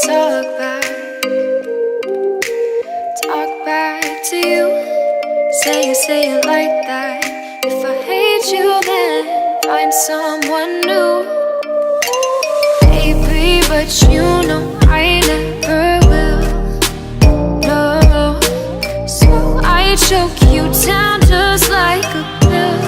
talk back to you. Say it like that. If I hate you, then find someone new. Baby, but you know I never will. No, so I choke you down just like a pill.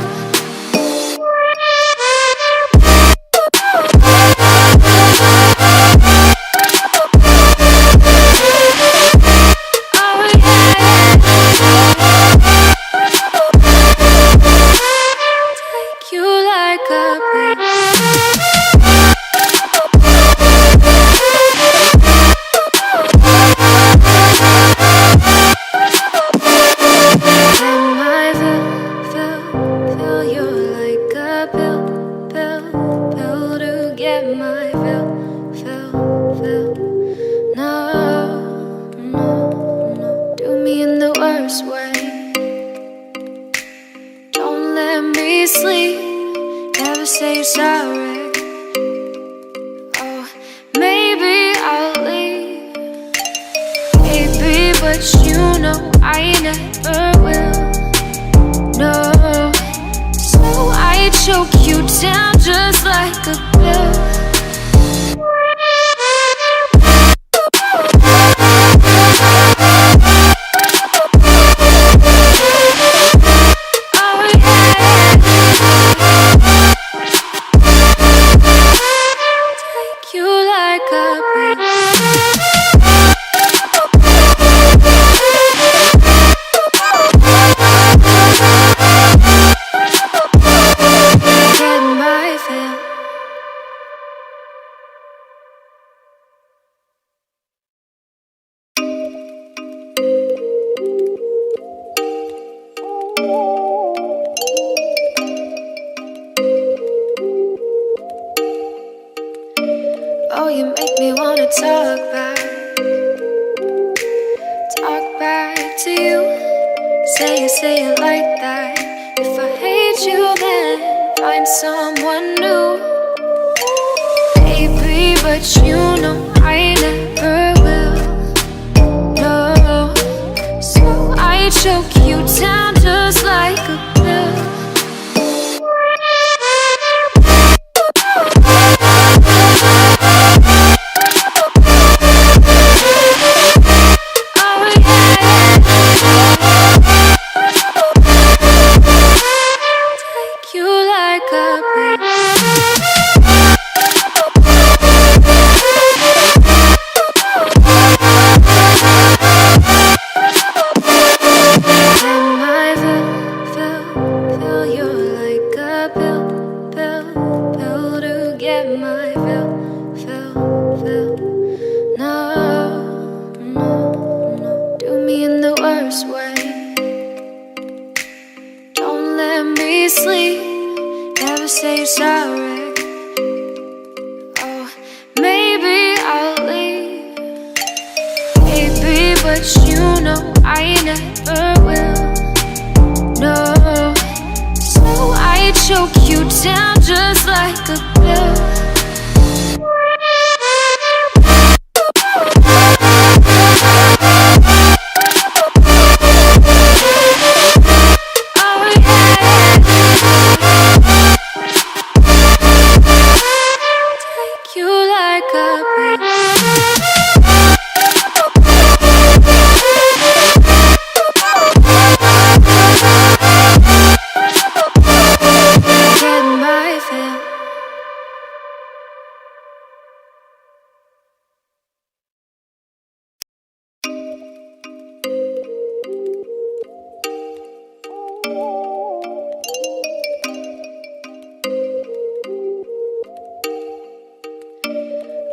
Oh, you make me wanna talk back to you. Say it like that. If I hate you, then find someone new. Baby, but you know I never will. No, so I choke you down just like a pill.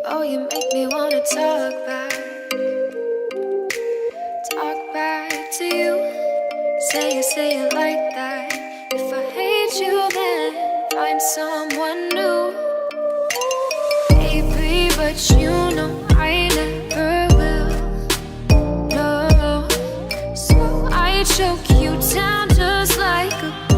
Oh, you make me wanna talk back to you. Say it like that. If I hate you, then find someone new. Baby, but you know I never will. No, so I choke you down just like a pill.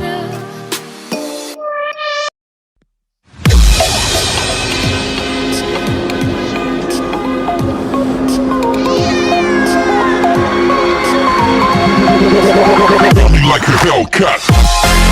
like a Hellcat.